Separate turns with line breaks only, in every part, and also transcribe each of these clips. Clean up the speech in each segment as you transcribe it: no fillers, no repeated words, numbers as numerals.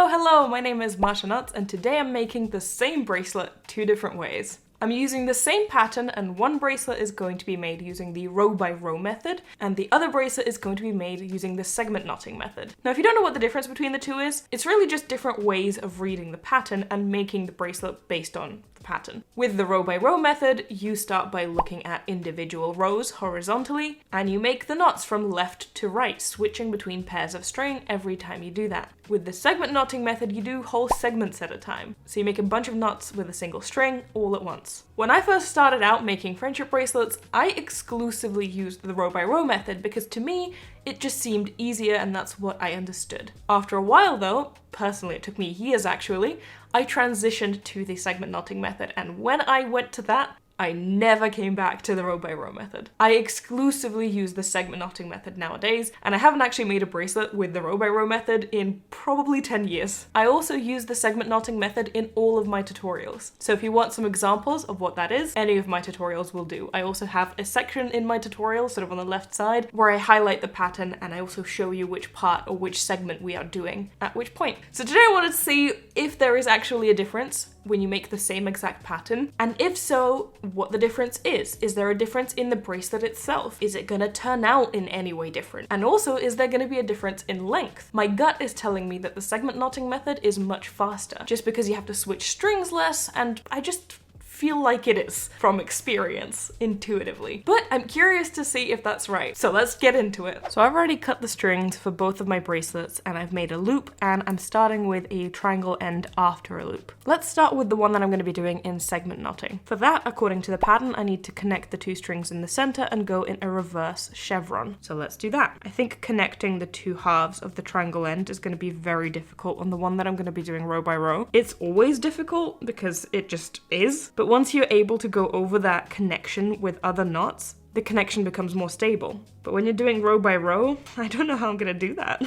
Hello, my name is Masha and today I'm making the same bracelet two different ways. I'm using the same pattern and one bracelet is going to be made using the row by row method and the other bracelet is going to be made using the segment knotting method. Now if you don't know what the difference between the two is, it's really just different ways of reading the pattern and making the bracelet based on the pattern. With the row by row method, you start by looking at individual rows horizontally and you make the knots from left to right, switching between pairs of string every time you do that. With the segment knotting method, you do whole segments at a time. So you make a bunch of knots with a single string all at once. When I first started out making friendship bracelets, I exclusively used the row by row method because to me, it just seemed easier and that's what I understood. After a while though, personally it took me years actually, I transitioned to the segment knotting method, and when I went to that, I never came back to the row by row method. I exclusively use the segment knotting method nowadays, and I haven't actually made a bracelet with the row by row method in probably 10 years. I also use the segment knotting method in all of my tutorials. So if you want some examples of what that is, any of my tutorials will do. I also have a section in my tutorial, sort of on the left side, where I highlight the pattern and I also show you which part or which segment we are doing at which point. So today I wanted to see if there is actually a difference when you make the same exact pattern, and if so, what the difference is. Is there a difference in the bracelet itself? Is it gonna turn out in any way different? And also, is there gonna be a difference in length? My gut is telling me that the segment knotting method is much faster, just because you have to switch strings less, and I just feel like it is from experience, intuitively. But I'm curious to see if that's right. So let's get into it. So I've already cut the strings for both of my bracelets and I've made a loop and I'm starting with a triangle end after a loop. Let's start with the one that I'm going to be doing in segment knotting. For that, according to the pattern, I need to connect the two strings in the center and go in a reverse chevron. So let's do that. I think connecting the two halves of the triangle end is going to be very difficult on the one that I'm going to be doing row by row. It's always difficult because it just is, but once you're able to go over that connection with other knots, the connection becomes more stable. But when you're doing row by row, I don't know how I'm gonna do that.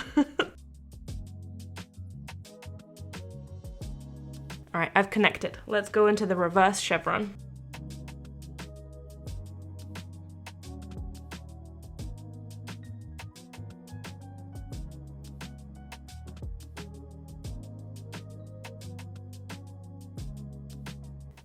All right, I've connected. Let's go into the reverse chevron.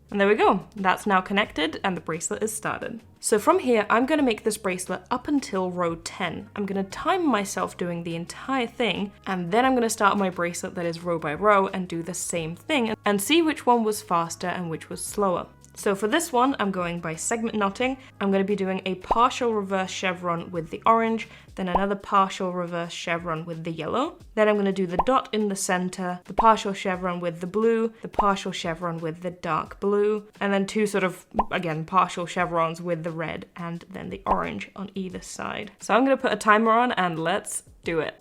And there we go, that's now connected and the bracelet is started. So from here, I'm gonna make this bracelet up until row 10. I'm gonna time myself doing the entire thing, and then I'm gonna start my bracelet that is row by row and do the same thing and see which one was faster and which was slower. So for this one, I'm going by segment knotting. I'm going to be doing a partial reverse chevron with the orange, then another partial reverse chevron with the yellow. Then I'm going to do the dot in the center, the partial chevron with the blue, the partial chevron with the dark blue, and then two sort of, again, partial chevrons with the red and then the orange on either side. So I'm going to put a timer on and let's do it.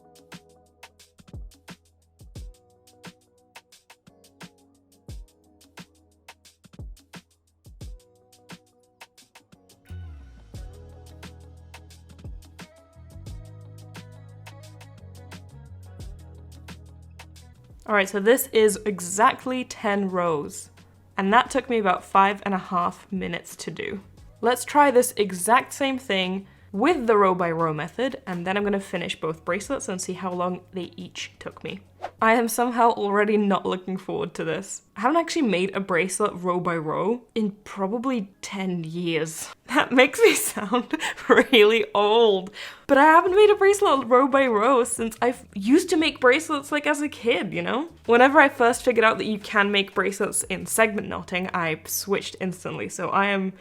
All right, so this is exactly 10 rows, and that took me about 5.5 minutes to do. Let's try this exact same thing with the row by row method, and then I'm gonna finish both bracelets and see how long they each took me. I am somehow already not looking forward to this. I haven't actually made a bracelet row by row in probably 10 years. That makes me sound really old. But I haven't made a bracelet row by row since I used to make bracelets like as a kid, you know? Whenever I first figured out that you can make bracelets in segment knotting, I switched instantly. So I am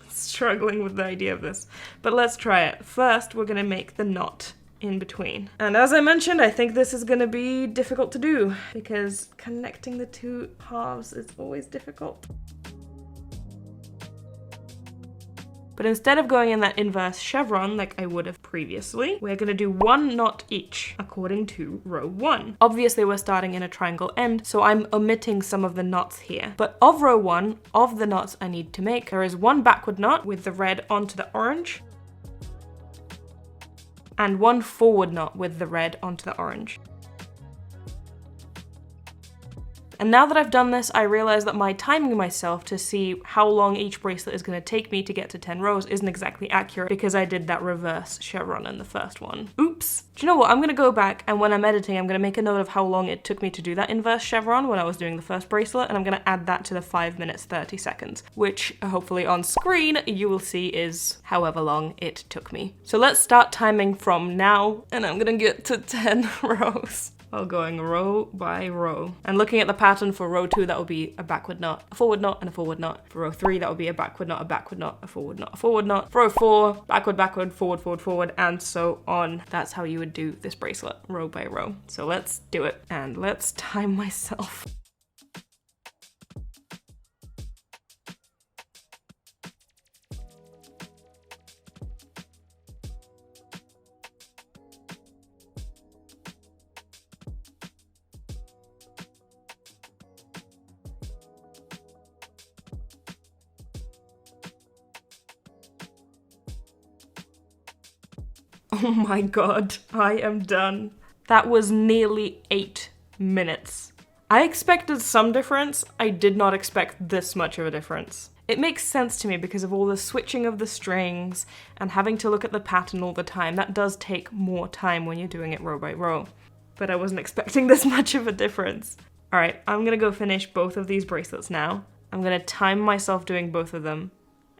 struggling with the idea of this. But let's try it. First, we're gonna make the knot in between. And as I mentioned, I think this is gonna be difficult to do because connecting the two halves is always difficult. But instead of going in that inverse chevron like I would have previously, we're gonna do one knot each according to row 1. Obviously we're starting in a triangle end, so I'm omitting some of the knots here. But of row 1, of the knots I need to make, there is one backward knot with the red onto the orange, and one forward knot with the red onto the orange. And now that I've done this, I realize that my timing myself to see how long each bracelet is going to take me to get to 10 rows isn't exactly accurate because I did that reverse chevron in the first one. Oops. Oops. Do you know what? I'm gonna go back, and when I'm editing, I'm gonna make a note of how long it took me to do that inverse chevron when I was doing the first bracelet, and I'm gonna add that to the 5 minutes 30 seconds, which hopefully on screen you will see is however long it took me. So let's start timing from now, and I'm gonna get to 10 rows. While going row by row. And looking at the pattern for row 2, that will be a backward knot, a forward knot, and a forward knot. For row 3, that will be a backward knot, a forward knot, a forward knot. For row 4, backward, backward, forward, forward, forward, and so on. That's how you would do this bracelet, row by row. So let's do it, and let's time myself. Oh my god, I am done. That was nearly 8 minutes. I expected some difference, I did not expect this much of a difference. It makes sense to me because of all the switching of the strings and having to look at the pattern all the time. That does take more time when you're doing it row by row. But I wasn't expecting this much of a difference. Alright, I'm gonna go finish both of these bracelets now. I'm gonna time myself doing both of them,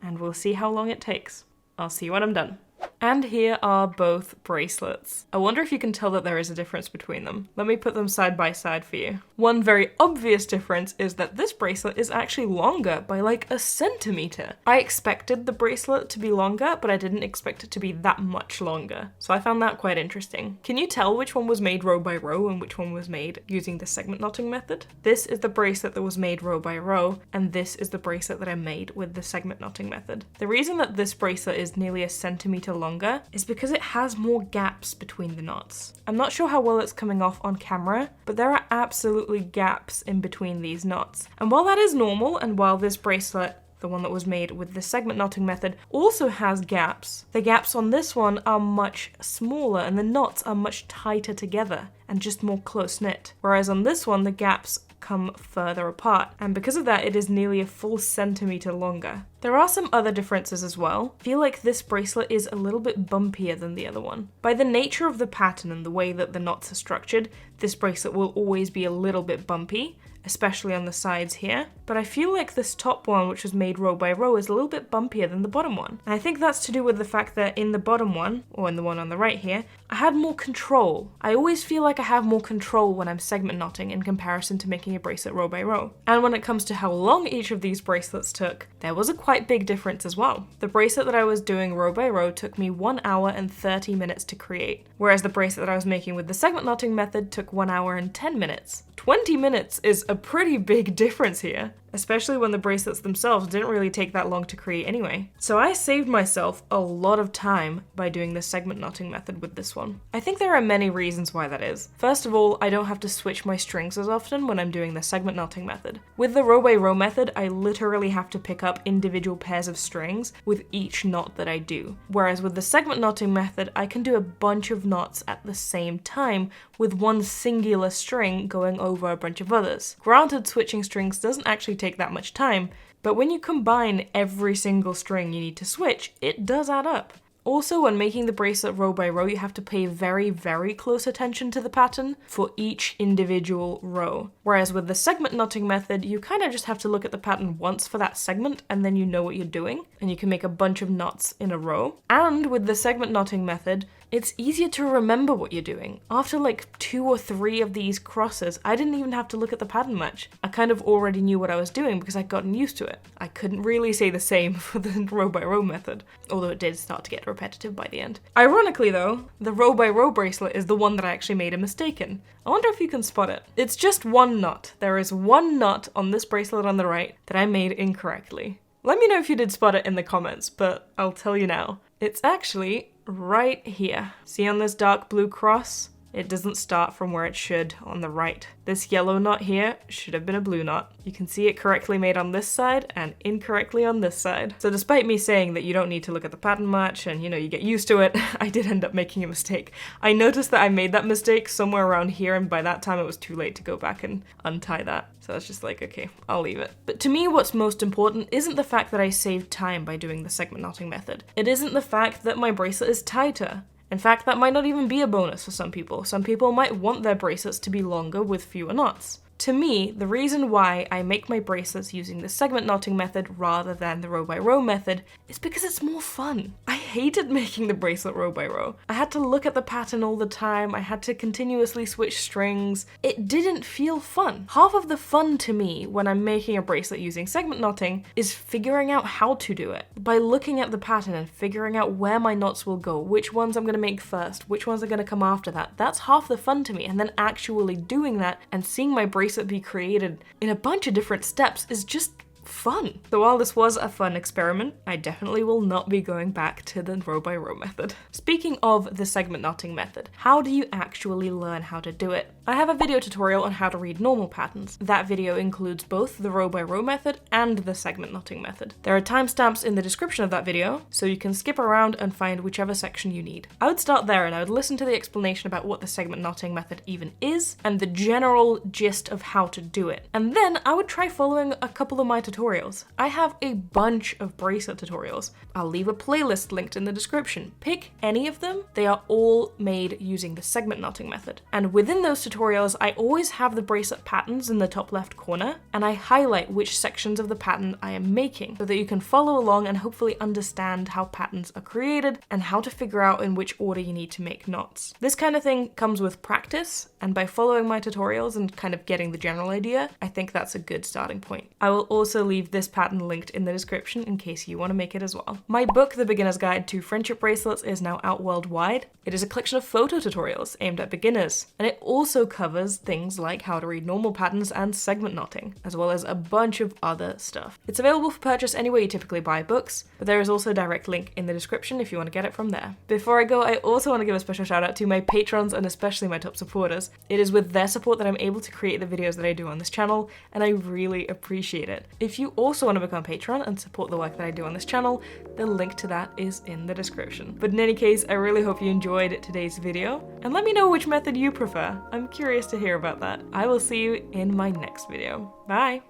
and we'll see how long it takes. I'll see you when I'm done. And here are both bracelets. I wonder if you can tell that there is a difference between them. Let me put them side by side for you. One very obvious difference is that this bracelet is actually longer by like a centimeter. I expected the bracelet to be longer, but I didn't expect it to be that much longer. So I found that quite interesting. Can you tell which one was made row by row and which one was made using the segment knotting method? This is the bracelet that was made row by row, and this is the bracelet that I made with the segment knotting method. The reason that this bracelet is nearly a centimeter longer is because it has more gaps between the knots. I'm not sure how well it's coming off on camera, but there are absolutely gaps in between these knots. And while that is normal, and while this bracelet, the one that was made with the segment knotting method, also has gaps, the gaps on this one are much smaller and the knots are much tighter together and just more close-knit. Whereas on this one, the gaps come further apart, and because of that, it is nearly a full centimeter longer. There are some other differences as well. I feel like this bracelet is a little bit bumpier than the other one. By the nature of the pattern and the way that the knots are structured, this bracelet will always be a little bit bumpy, especially on the sides here. But I feel like this top one, which was made row by row, is a little bit bumpier than the bottom one. And I think that's to do with the fact that in the bottom one, or in the one on the right here, I had more control. I always feel like I have more control when I'm segment knotting in comparison to making a bracelet row by row. And when it comes to how long each of these bracelets took, there was a quite big difference as well. The bracelet that I was doing row by row took me 1 hour and 30 minutes to create, whereas the bracelet that I was making with the segment knotting method took 1 hour and 10 minutes. 20 minutes is a pretty big difference here, especially when the bracelets themselves didn't really take that long to create anyway. So I saved myself a lot of time by doing the segment knotting method with this one. I think there are many reasons why that is. First of all, I don't have to switch my strings as often when I'm doing the segment knotting method. With the row by row method, I literally have to pick up individual pairs of strings with each knot that I do. Whereas with the segment knotting method, I can do a bunch of knots at the same time with one singular string going over a bunch of others. Granted, switching strings doesn't actually take that much time, but when you combine every single string you need to switch, it does add up. Also, when making the bracelet row by row, you have to pay very, very close attention to the pattern for each individual row. Whereas with the segment knotting method, you kind of just have to look at the pattern once for that segment, and then you know what you're doing, and you can make a bunch of knots in a row. And with the segment knotting method, it's easier to remember what you're doing. After like 2 or 3 of these crosses, I didn't even have to look at the pattern much. I kind of already knew what I was doing because I'd gotten used to it. I couldn't really say the same for the row by row method, although it did start to get repetitive by the end. Ironically though, the row by row bracelet is the one that I actually made a mistake in. I wonder if you can spot it. It's just one knot. There is one knot on this bracelet on the right that I made incorrectly. Let me know if you did spot it in the comments, but I'll tell you now. It's actually right here. See on this dark blue cross? It doesn't start from where it should on the right. This yellow knot here should have been a blue knot. You can see it correctly made on this side and incorrectly on this side. So despite me saying that you don't need to look at the pattern much and you get used to it, I did end up making a mistake. I noticed that I made that mistake somewhere around here, and by that time it was too late to go back and untie that. So I was just like, okay, I'll leave it. But to me, what's most important isn't the fact that I saved time by doing the segment knotting method. It isn't the fact that my bracelet is tighter. In fact, that might not even be a bonus for some people. Some people might want their bracelets to be longer with fewer knots. To me, the reason why I make my bracelets using the segment knotting method rather than the row by row method is because it's more fun. I hated making the bracelet row by row. I had to look at the pattern all the time, I had to continuously switch strings. It didn't feel fun. Half of the fun to me when I'm making a bracelet using segment knotting is figuring out how to do it. By looking at the pattern and figuring out where my knots will go, which ones I'm gonna make first, which ones are gonna come after that. That's half the fun to me, and then actually doing that and seeing my bracelet be created in a bunch of different steps is just fun. So while this was a fun experiment, I definitely will not be going back to the row by row method. Speaking of the segment knotting method, how do you actually learn how to do it? I have a video tutorial on how to read normal patterns. That video includes both the row by row method and the segment knotting method. There are timestamps in the description of that video, so you can skip around and find whichever section you need. I would start there and I would listen to the explanation about what the segment knotting method even is and the general gist of how to do it. And then I would try following a couple of my tutorials. I have a bunch of bracelet tutorials. I'll leave a playlist linked in the description. Pick any of them. They are all made using the segment knotting method. And within those tutorials, I always have the bracelet patterns in the top left corner, and I highlight which sections of the pattern I am making so that you can follow along and hopefully understand how patterns are created and how to figure out in which order you need to make knots. This kind of thing comes with practice, and by following my tutorials and kind of getting the general idea, I think that's a good starting point. I will also leave this pattern linked in the description in case you want to make it as well. My book, The Beginner's Guide to Friendship Bracelets, is now out worldwide. It is a collection of photo tutorials aimed at beginners, and it also covers things like how to read normal patterns and segment knotting, as well as a bunch of other stuff. It's available for purchase anywhere you typically buy books, but there is also a direct link in the description if you want to get it from there. Before I go, I also want to give a special shout out to my patrons and especially my top supporters. It is with their support that I'm able to create the videos that I do on this channel, and I really appreciate it. If you also want to become a patron and support the work that I do on this channel, the link to that is in the description. But in any case, I really hope you enjoyed today's video, and let me know which method you prefer. I'm curious to hear about that. I will see you in my next video. Bye!